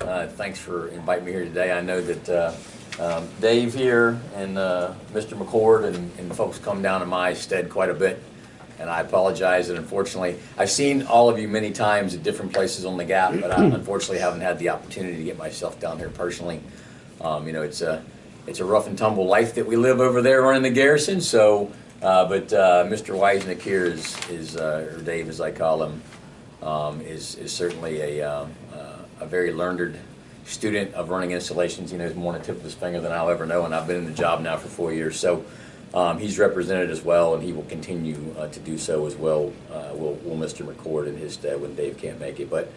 Thanks for inviting me here today. I know that Dave here and Mr. McCord and folks come down to my stead quite a bit, and I apologize that unfortunately I've seen all of you many times at different places on the Gap, but I unfortunately haven't had the opportunity to get myself down here personally. You know, it's a rough and tumble life that we live over there running the garrison. So, but Mr. Weisnicht here is or Dave as I call him, is certainly a very learned student of running installations. He knows more on the tip of his finger than I'll ever know, and I've been in the job now for 4 years. So he's represented as well, and he will continue to do so as well. Will Mr. McCord in his stead when Dave can't make it. But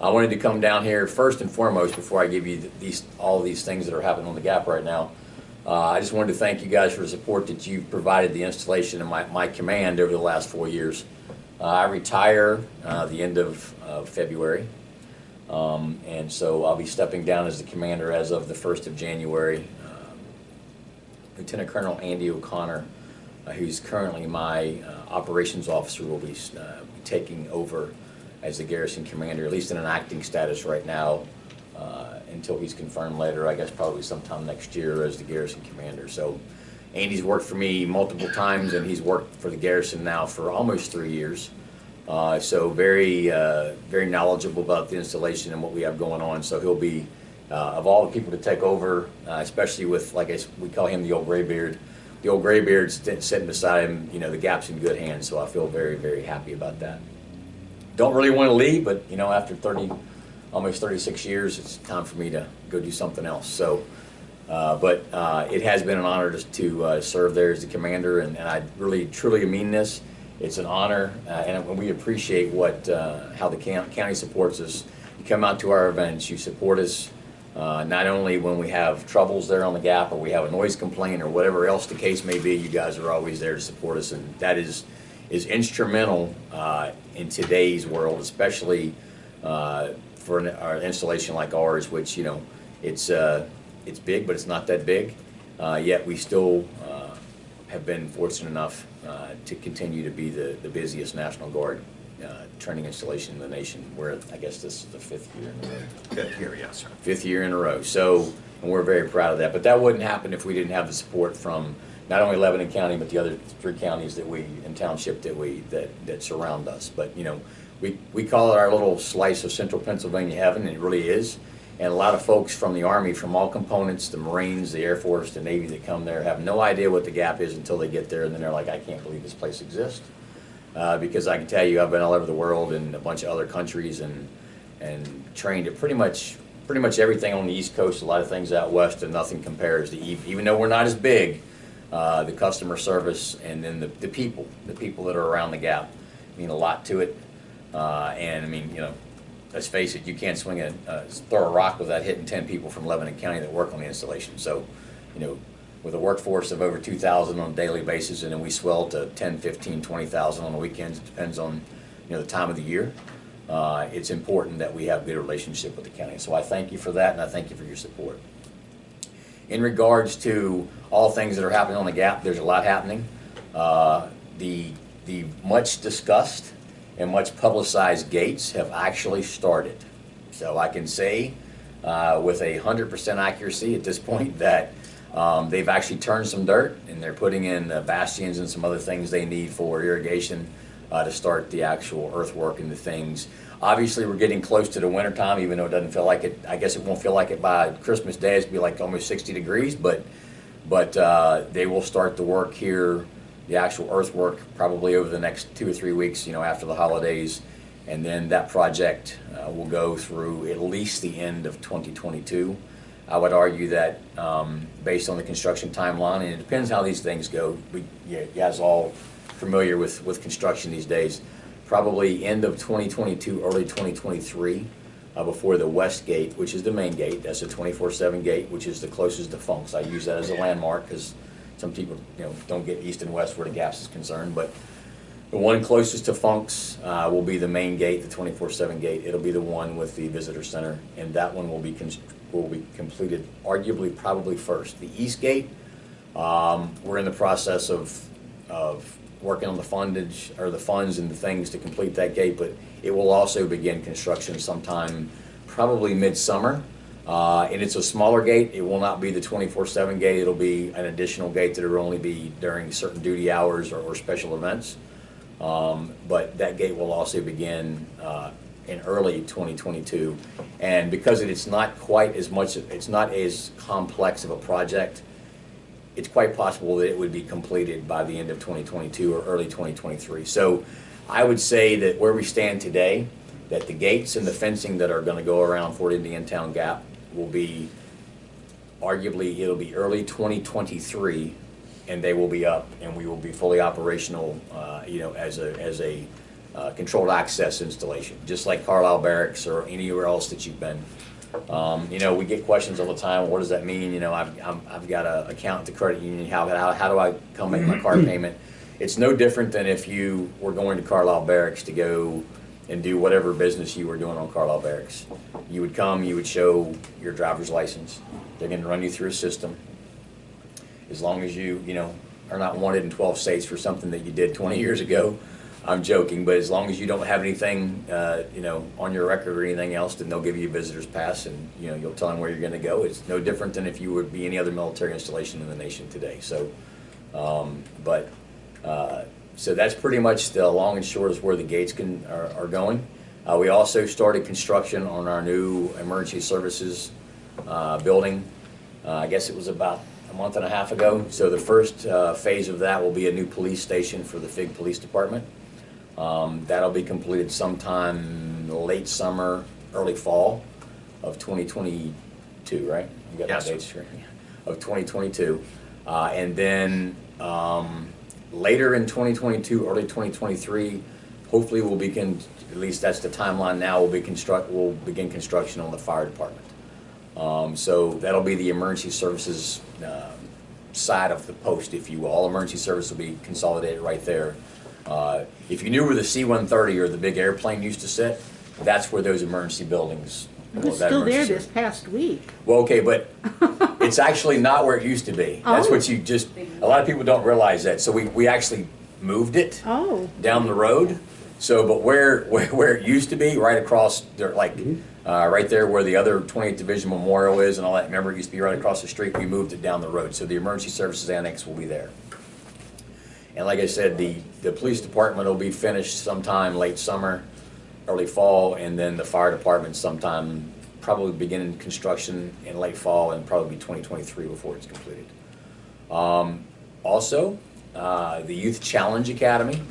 I wanted to come down here first and foremost before I give you all these things that are happening on the Gap right now. I just wanted to thank you guys for the support that you've provided the installation and my command over the last 4 years. I retire the end of February, and so I'll be stepping down as the commander as of the 1st of January. Lieutenant Colonel Andy O'Connor, who's currently my operations officer, will be taking over as the garrison commander, at least in an acting status right now, until he's confirmed later, I guess probably sometime next year as the garrison commander. So Andy's worked for me multiple times, and he's worked for the garrison now for almost 3 years. So very knowledgeable about the installation and what we have going on. So he'll be, of all the people to take over, especially with, like we call him the old gray beard. The old gray beard's sitting beside him, you know, the Gap's in good hands. So I feel very, very happy about that. Don't really want to leave, but you know, after almost 36 years, it's time for me to go do something else. So, but it has been an honor to serve there as the commander, and I really, truly mean this. It's an honor, and we appreciate how the county supports us. You come out to our events, you support us, not only when we have troubles there on the Gap or we have a noise complaint or whatever else the case may be. You guys are always there to support us, and that is instrumental in today's world, especially for our installation like ours, which, you know, it's big, but it's not that big. Yet we still have been fortunate enough to continue to be the busiest National Guard training installation in the nation. Where I guess this is the 5th year in a row. 5th year, yes, sir. 5th year in a row. So, and we're very proud of that. But that wouldn't happen if we didn't have the support from not only Lebanon County, but the other 3 counties and township that surround us. But you know, we call it our little slice of central Pennsylvania heaven, and it really is. And a lot of folks from the Army, from all components, the Marines, the Air Force, the Navy that come there have no idea what the Gap is until they get there, and then they're like, I can't believe this place exists. Because I can tell you, I've been all over the world in a bunch of other countries and trained at pretty much everything on the East Coast, a lot of things out west, and nothing compares to, even though we're not as big, the customer service and then the people that are around the Gap mean a lot to it. And I mean, you know, let's face it, you can't throw a rock without hitting 10 people from Lebanon County that work on the installation. So, you know, with a workforce of over 2,000 on a daily basis, and then we swell to 10, 15, 20,000 on the weekends. It depends on, you know, the time of the year. It's important that we have a good relationship with the county. So I thank you for that, and I thank you for your support. In regards to all things that are happening on the Gap, there's a lot happening. The much discussed and much publicized gates have actually started. So I can say with 100% accuracy at this point that they've actually turned some dirt, and they're putting in bastions and some other things they need for irrigation to start the actual earthwork and the things. Obviously, we're getting close to the winter time, even though it doesn't feel like it. I guess it won't feel like it by Christmas Day. It's be like almost 60 degrees, but they will start the work here, the actual earthwork, probably over the next 2 or 3 weeks, you know, after the holidays, and then that project will go through at least the end of 2022. I would argue that based on the construction timeline, and it depends how these things go. You guys all familiar with construction these days. Probably end of 2022, early 2023, before the west gate, which is the main gate. That's a 24/7 gate, which is the closest to Funks. I use that as a landmark because some people, you know, don't get east and west where the Gaps is concerned. But the one closest to Funks will be the main gate, the 24/7 gate. It'll be the one with the visitor center, and that one will be completed arguably probably first. The east gate, we're in the process of working on the fundage or the funds and the things to complete that gate, but it will also begin construction sometime probably midsummer. And it's a smaller gate. It will not be the 24/7 gate. It'll be an additional gate that will only be during certain duty hours or special events. But that gate will also begin in early 2022. And because it's not quite as much, it's not as complex of a project, it's quite possible that it would be completed by the end of 2022 or early 2023. So I would say that where we stand today, that the gates and the fencing that are going to go around Fort Indiantown Gap will be, arguably, it'll be early 2023, and they will be up, and we will be fully operational, as a controlled access installation, just like Carlisle Barracks or anywhere else that you've been. We get questions all the time. What does that mean? I've got an account at the credit union. How do I come make my car payment? It's no different than if you were going to Carlisle Barracks to go and do whatever business you were doing on Carlisle Barracks. You would come, you would show your driver's license. They're going to run you through a system. As long as you are not wanted in 12 states for something that you did 20 years ago. I'm joking, but as long as you don't have anything, on your record or anything else, then they'll give you a visitor's pass, and you'll tell them where you're going to go. It's no different than if you would be any other military installation in the nation today. So, so that's pretty much the long and short is where the gates are going. We also started construction on our new emergency services building. I guess it was about a month and a half ago. So the first phase of that will be a new police station for the Fig Police Department. That'll be completed sometime late summer, early fall of 2022, right? You got Yes, the dates here? Of 2022. And then later in 2022, early 2023, hopefully we'll begin, at least that's the timeline now, we'll begin construction on the fire department. So that'll be the emergency services side of the post, if you will. All emergency service will be consolidated right there. If you knew where the C-130 or the big airplane used to sit, that's where those emergency buildings. It was still there this past week. Well, okay, but it's actually not where it used to be. That's Oh. what a lot of people don't realize that. So we actually moved it down the road. So, but where it used to be, right across there, right there where the other 28th Division Memorial is and all that, remember it used to be right across the street, we moved it down the road. So the emergency services annex will be there. And like I said, the police department will be finished sometime late summer, early fall, and then the fire department sometime, probably beginning construction in late fall and probably 2023 before it's completed. Also, the Youth Challenge Academy,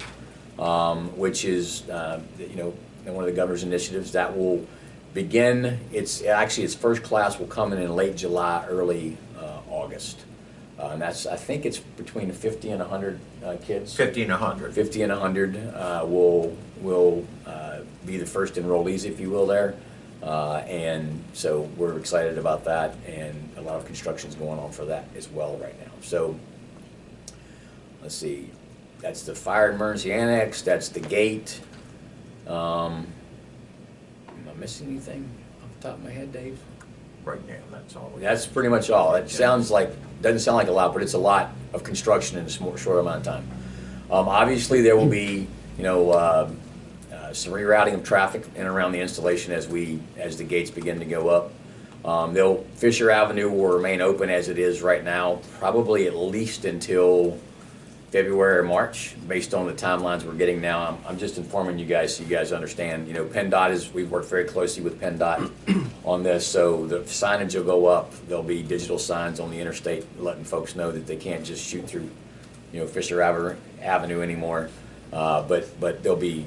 which is one of the governor's initiatives that will begin. Its first class will come in late July, early August. And I think it's between 50 and 100 kids. 50 and 100. 50 and 100 will be the first enrollees, if you will, there. And so we're excited about that, and a lot of construction's going on for that as well right now. So let's see, that's the fire emergency annex, that's the gate. Am I missing anything off the top of my head, Dave? Right now, that's all. That's pretty much all. It doesn't sound like a lot, but it's a lot of construction in a short amount of time. Obviously, there will be, some rerouting of traffic in and around the installation as the gates begin to go up. Fisher Avenue will remain open as it is right now, probably at least until February or March, based on the timelines we're getting now. I'm just informing you guys so you guys understand. PennDOT we've worked very closely with PennDOT on this, so the signage will go up. There'll be digital signs on the interstate letting folks know that they can't just shoot through, Fisher Avenue anymore. But there'll be,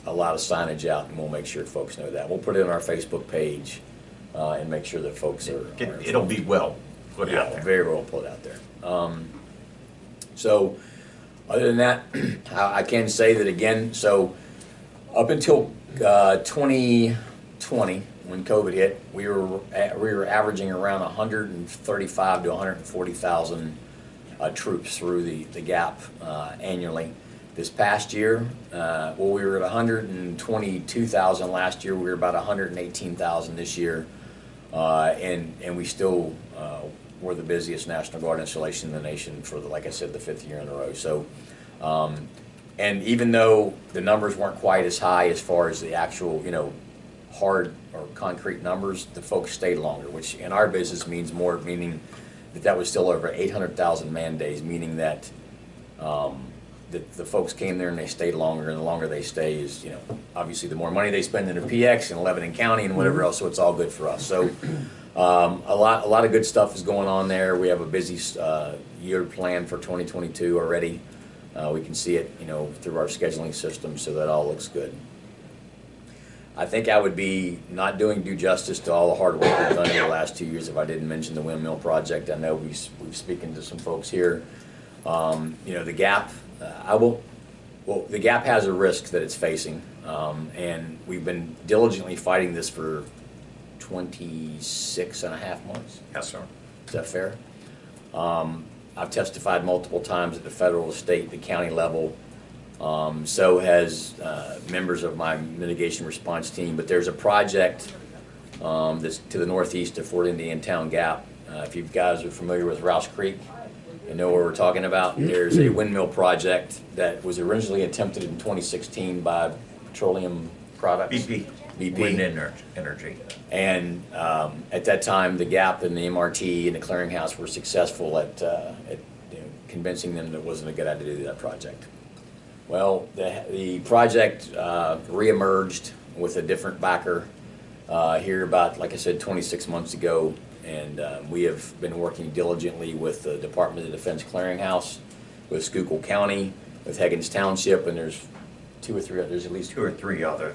a lot of signage out, and we'll make sure folks know that. We'll put it on our Facebook page and make sure that folks are. It'll be well put out there. Very well put out there. So, other than that, I can say that again. So, up until 2020, when COVID hit, we were averaging around 135 to 140,000 troops through the gap annually. This past year, we were at 122,000 last year. We were about 118,000 this year, and we still were the busiest National Guard installation in the nation for, like I said, the 5th year in a row. So, and even though the numbers weren't quite as high as far as the actual, hard or concrete numbers, the folks stayed longer, which in our business means more, meaning that was still over 800,000 man days, meaning that that the folks came there and they stayed longer, and the longer they stay is, you know, obviously the more money they spend in the PX and Lebanon County and whatever else, so it's all good for us. So a lot of good stuff is going on there. We have a busy year planned for 2022 already. We can see it, you know, through our scheduling system, so that all looks good. I think I would be not doing due justice to all the hard work we've done in the last 2 years if I didn't mention the windmill project. I know we've spoken to some folks here. You know, the gap, the gap has a risk that it's facing, and we've been diligently fighting this for 26 and a half months. Yes, sir. Is that fair? I've testified multiple times at the federal, state, the county level. So has members of my mitigation response team. But there's a project that's to the northeast of Fort Indiantown Gap. If you guys are familiar with Rouse Creek and know what we're talking about, there's a windmill project that was originally attempted in 2016 by Petroleum Products. BP. Wind Energy. And at that time, the Gap and the MRT and the clearinghouse were successful at you know, convincing them that it wasn't a good idea to do that project. Well, the project reemerged with a different backer here about, like I said, 26 months ago, and we have been working diligently with the Department of Defense Clearinghouse, with Schuylkill County, with Higgins Township, and there's at least Two or three other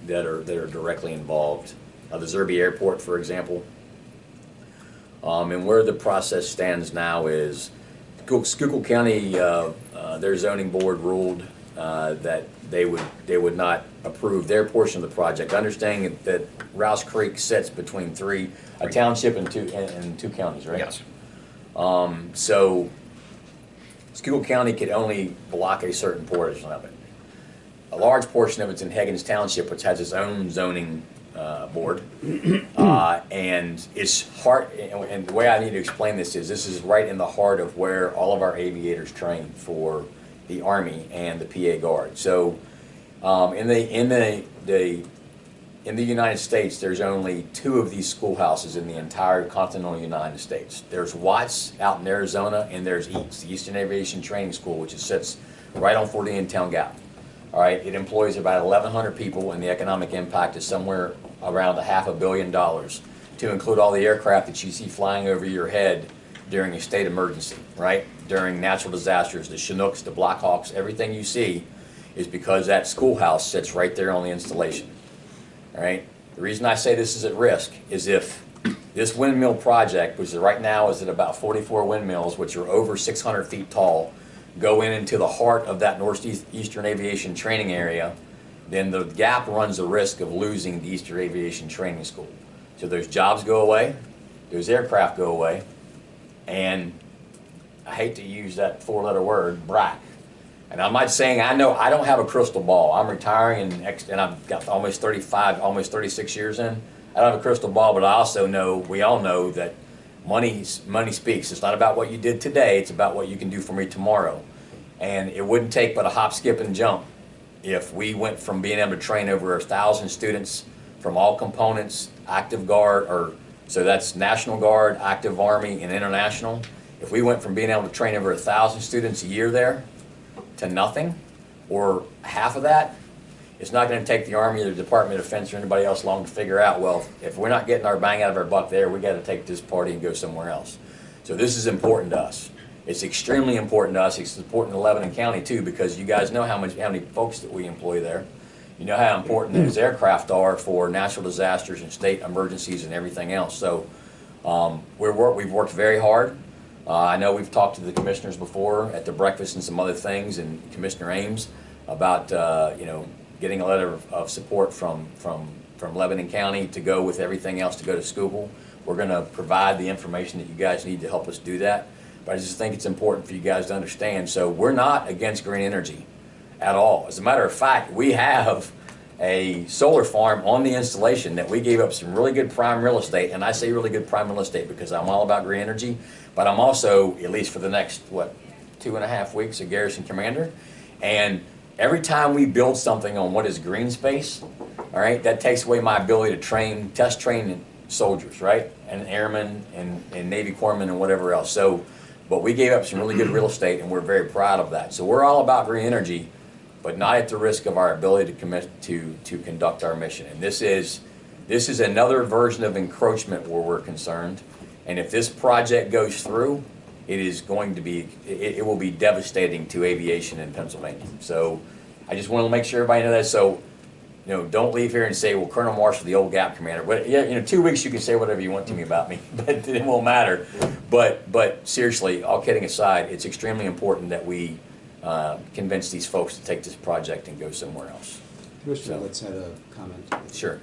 that are directly involved. The Zerby Airport, for example. And where the process stands now is Schuylkill County, their zoning board ruled that they would not approve their portion of the project, understanding that Rouse Creek sits between a township and two counties, right? Yes. So Schuylkill County could only block a certain portion of it. A large portion of it's in Higgins Township, which has its own zoning board, and it's hard. And the way I need to explain this is right in the heart of where all of our aviators train for the Army and the PA Guard. So, in the United States, there's only 2 of these schoolhouses in the entire continental United States. There's Watts out in Arizona, and there's EATS, the Eastern Aviation Training School, which sits right on Fort Indiantown Gap. All right, it employs about 1,100 people, and the economic impact is somewhere around $500 million, to include all the aircraft that you see flying over your head during a state emergency, right? During natural disasters, the Chinooks, the Blackhawks, everything you see is because that schoolhouse sits right there on the installation. All right. The reason I say this is at risk is if this windmill project, which right now is at about 44 windmills, which are over 600 feet tall, go into the heart of that Northeastern Aviation Training area, then the Gap runs the risk of losing the Eastern Aviation Training School. So those jobs go away, those aircraft go away, and I hate to use that 4-letter word, BRAC. And I'm not saying I don't have a crystal ball. I'm retiring and I've got almost 36 years in. I don't have a crystal ball, but I also know, we all know that money speaks. It's not about what you did today, it's about what you can do for me tomorrow. And it wouldn't take but a hop, skip, and jump if we went from being able to train over 1,000 students from all components, active guard, so that's National Guard, active Army, and international. If we went from being able to train over 1,000 students a year there to nothing, or half of that, it's not going to take the Army or the Department of Defense or anybody else long to figure out, well, if we're not getting our bang out of our buck there, we got to take this party and go somewhere else. So this is important to us. It's extremely important to us. It's important to Lebanon County too, because you guys know how many folks that we employ there. You know how important those aircraft are for natural disasters and state emergencies and everything else. So we've worked very hard. I know we've talked to the commissioners before at the breakfast and some other things, and Commissioner Ames about getting a letter of support from Lebanon County to go with everything else to go to Schuylkill. We're going to provide the information that you guys need to help us do that. But I just think it's important for you guys to understand. So we're not against green energy at all. As a matter of fact, we have a solar farm on the installation that we gave up some really good prime real estate. And I say really good prime real estate because I'm all about green energy, but I'm also, at least for the next, 2.5 weeks, a garrison commander. And every time we build something on what is green space, all all right? That takes away my ability to test train soldiers, right? And airmen and Navy corpsmen and whatever else. So, but we gave up some really good real estate, and we're very proud of that. So we're all about green energy, but not at the risk of our ability to commit to conduct our mission. And this is another version of encroachment where we're concerned. And if this project goes through, it will be devastating to aviation in Pennsylvania. So I just want to make sure everybody knows that. So, don't leave here and say, well, Colonel Marshall, the old GAP commander. But yeah, 2 weeks you can say whatever you want to me about me, but it won't matter. But seriously, all kidding aside, it's extremely important that we convince these folks to take this project and go somewhere else. Commissioner Litz had a comment. Sure.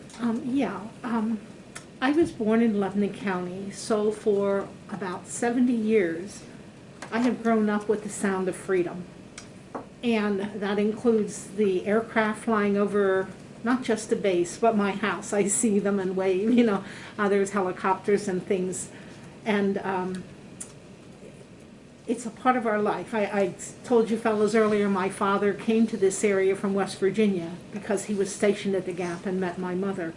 I was born in Lebanon County, so for about 70 years, I have grown up with the sound of freedom. And that includes the aircraft flying over not just the base, but my house. I see them and wave, there's helicopters and things. And it's a part of our life. I told you fellows earlier, my father came to this area from West Virginia because he was stationed at the Gap and met my mother.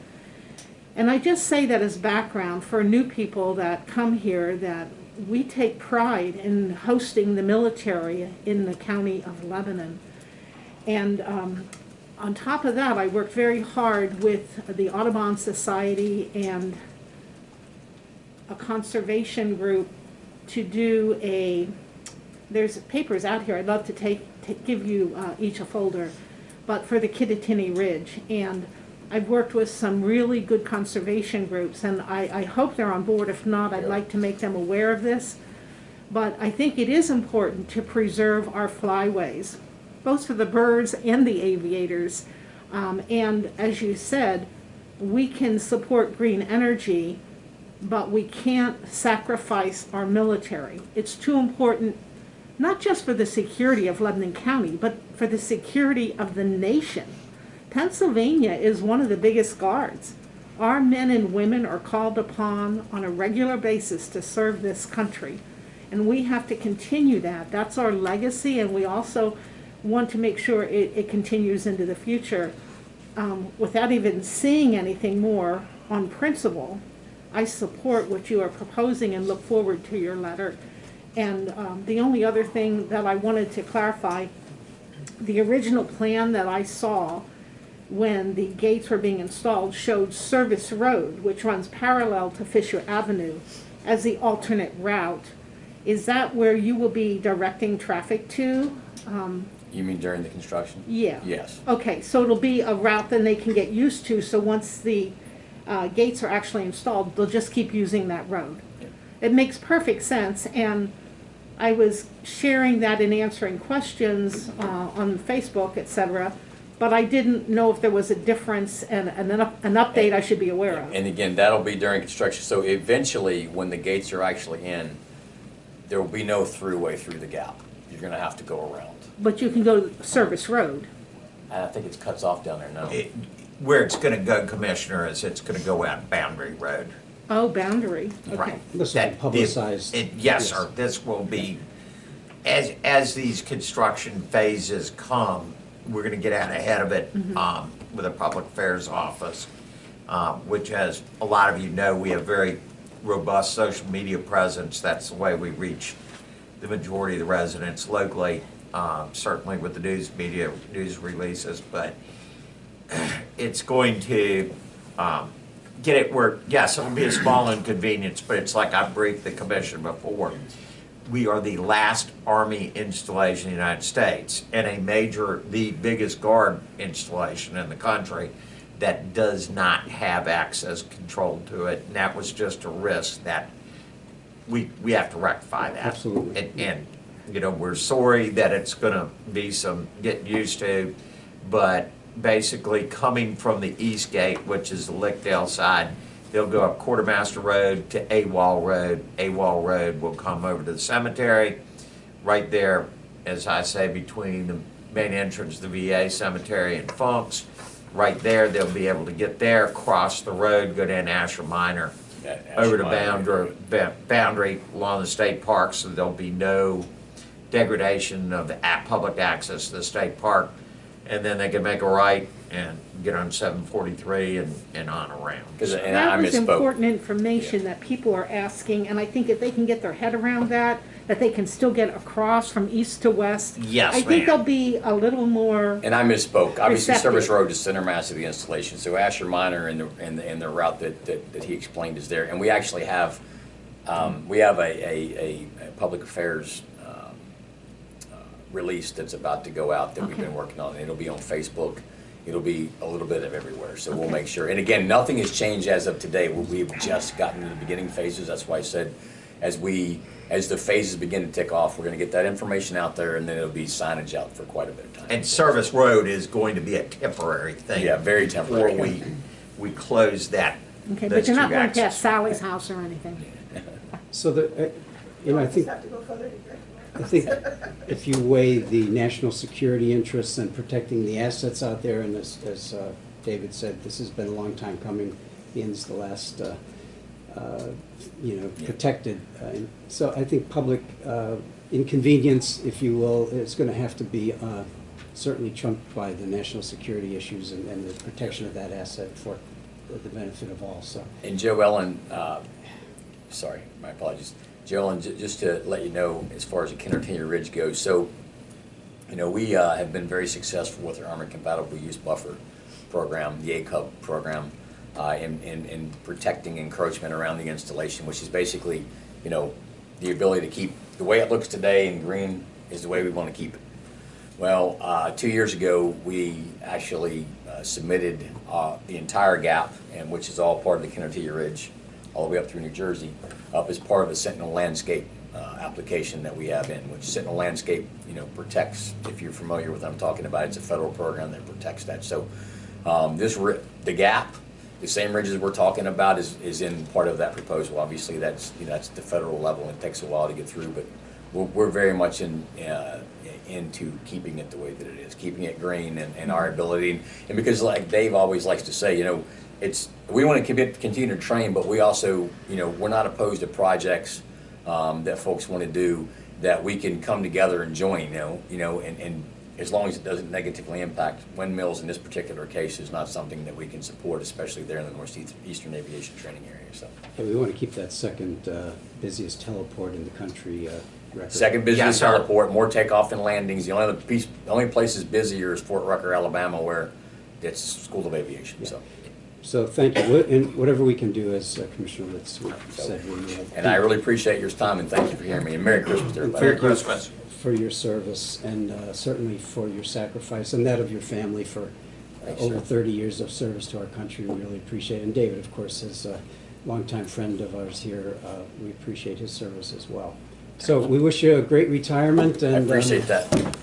And I just say that as background for new people that come here, that we take pride in hosting the military in the county of Lebanon. And on top of that, I worked very hard with the Audubon Society and a conservation group to do there's papers out here. I'd love to give you each a folder, but for the Kittatinny Ridge. And I've worked with some really good conservation groups, and I hope they're on board. If not, I'd like to make them aware of this. But I think it is important to preserve our flyways, both for the birds and the aviators. And as you said, we can support green energy, but we can't sacrifice our military. It's too important, not just for the security of Lebanon County, but for the security of the nation. Pennsylvania is one of the biggest guards. Our men and women are called upon on a regular basis to serve this country, and we have to continue that. That's our legacy, and we also want to make sure it continues into the future. Without even seeing anything more on principle, I support what you are proposing and look forward to your letter. And the only other thing that I wanted to clarify, the original plan that I saw when the gates were being installed showed Service Road, which runs parallel to Fisher Avenue, as the alternate route. Is that where you will be directing traffic to? You mean during the construction? Yeah. Yes. Okay, so it'll be a route that they can get used to, so once the gates are actually installed, they'll just keep using that road. Yeah. It makes perfect sense, and I was sharing that in answering questions on Facebook, etc., but I didn't know if there was a difference and an update I should be aware of. And again, that'll be during construction. So eventually, when the gates are actually in, there will be no throughway through the Gap. You're going to have to go around. But you can go Service Road. And I think it cuts off down there now. Where it's gonna go, Commissioner, is it's gonna go out Boundary Road. Oh, Boundary. Okay. Right. This will be publicized. Yes, sir, this will be, as these construction phases come, we're gonna get out ahead of it with the Public Affairs Office, which, as a lot of you know, we have very robust social media presence. That's the way we reach the majority of the residents locally, certainly with the news media, news releases, but it's going to get it where, yes, it'll be a small inconvenience, but it's like I briefed the commission before. We are the last Army installation in the United States and the biggest Guard installation in the country that does not have access control to it. And that was just a risk that we have to rectify that. Absolutely. And we're sorry that it's gonna be some getting used to, but basically coming from the east gate, which is the Lickdale side, they'll go up Quartermaster Road to AWOL Road. AWOL Road will come over to the cemetery. Right there, as I say, between the main entrance to the VA cemetery and Funk's. Right there, they'll be able to get there, cross the road, go down Asher Minor, over to Boundary along the state park, so there'll be no degradation of the public access to the state park. and then they can make a right and get on 743 and on around. And That I was misspoke. important information that people are asking, and I think if they can get their head around that they can still get across from east to west. Yes, I think ma'am. they'll be a little more, And I misspoke. Obviously, Receptive. Service Road is center mass of the installation, so Asher Minor and the route that he explained is there. And we actually have, a public affairs release that's about to go out that we've been working on. It'll be on Facebook. It'll be a little bit of everywhere, so we'll Okay. make sure. And again, nothing has changed as of today. We've just gotten to the beginning phases. That's why I said, as the phases begin to tick off, we're gonna get that information out there, and then it'll be signage out for quite a bit of time. And Service Road is going to be a temporary thing. Yeah, very temporary. Before we close that. okay, those but you're not two going axes. past Sally's house or anything. So I think if you weigh the national security interests and protecting the assets out there, and as David said, this has been a long time coming, the end's the last, protected. So I think public inconvenience, if you will, is going to have to be certainly trumped by the national security issues and the protection of that asset for the benefit of all, so. And Joe Ellen, sorry, my apologies. Joe Ellen, just to let you know, as far as the Kennertina Ridge goes, so, we have been very successful with our Armored Compatible Use Buffer program, the ACUB program, in protecting encroachment around the installation, which is basically, the ability to keep, the way it looks today in green is the way we want to keep it. Well, 2 years ago, we actually submitted the entire gap, and which is all part of the Kennertina Ridge, all the way up through New Jersey, up as part of the Sentinel Landscape application that we have in, which Sentinel Landscape, protects, if you're familiar with what I'm talking about, it's a federal program that protects that. So the gap, the same ridges we're talking about is in part of that proposal. Obviously, that's the federal level, and it takes a while to get through, but we're very much into keeping it the way that it is, keeping it green and our ability. And because like Dave always likes to say, we want to continue to train, but we also, we're not opposed to projects that folks want to do that we can come together and join, and as long as it doesn't negatively impact windmills in this particular case is not something that we can support, especially there in the Northeastern Aviation Training Area. So, Yeah, we want to keep that second busiest heliport in the country record. second busiest Yes, sir. heliport, more takeoff and landings. The only place is busier is Fort Rucker, Alabama, where it's School of Aviation. Yeah. So. So thank you, and whatever we can do, as Commissioner Litz said, we will. And I really appreciate your time, and thank you for hearing me, and Merry Christmas to everybody. Merry Christmas. For your service, and certainly for your sacrifice, and that of your family for Thanks, over sir. 30 years of service to our country. We really appreciate it. And David, of course, is a longtime friend of ours here. We appreciate his service as well. So we wish you a great retirement. And I appreciate that.